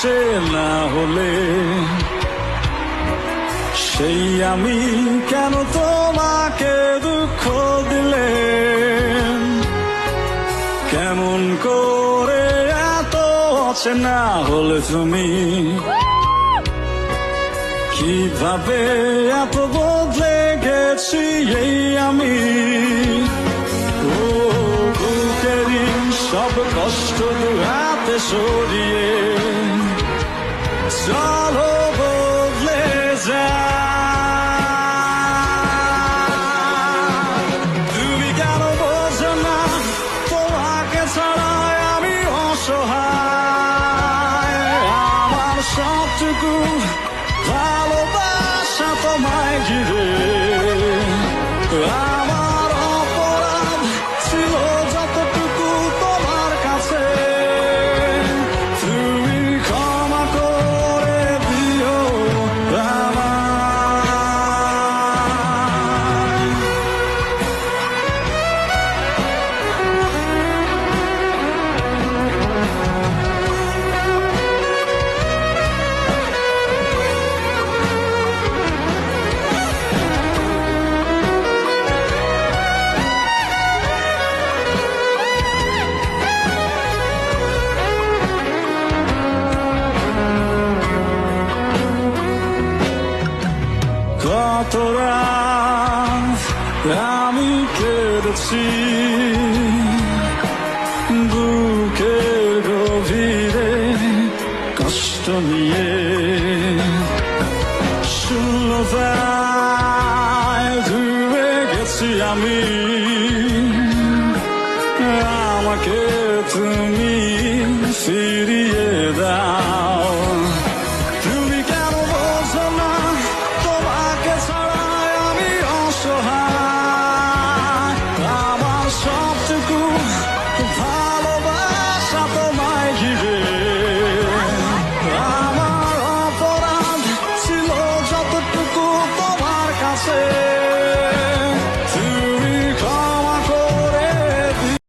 সে না হলে সেই আমি কেন তোমাকে দুঃখ দিলে? কেমন করে এত অচেনা হলে তুমি? কিভাবে এত বদলে গেছি এই আমি? বুকেরই সব কষ্ট দু হাতে সরিয়ে চলো বদলে যা। তুমি কেন বোঝো না তোমাকে ছাড়া আমি অসহায়? আমার সবটুকু ভালোবাসা তোমায় ঘিরে, আমার অপরাধ ছিল যতটুকু তোমার কাছে। তুমি ক্ষমা করে দিও আমায়। কত রাত আমি কেঁদেছি বুকের গভীরে কষ্ট নিয়ে, শূন্যতায় ধুয়ে গেছি আমি। আমাকে তুমি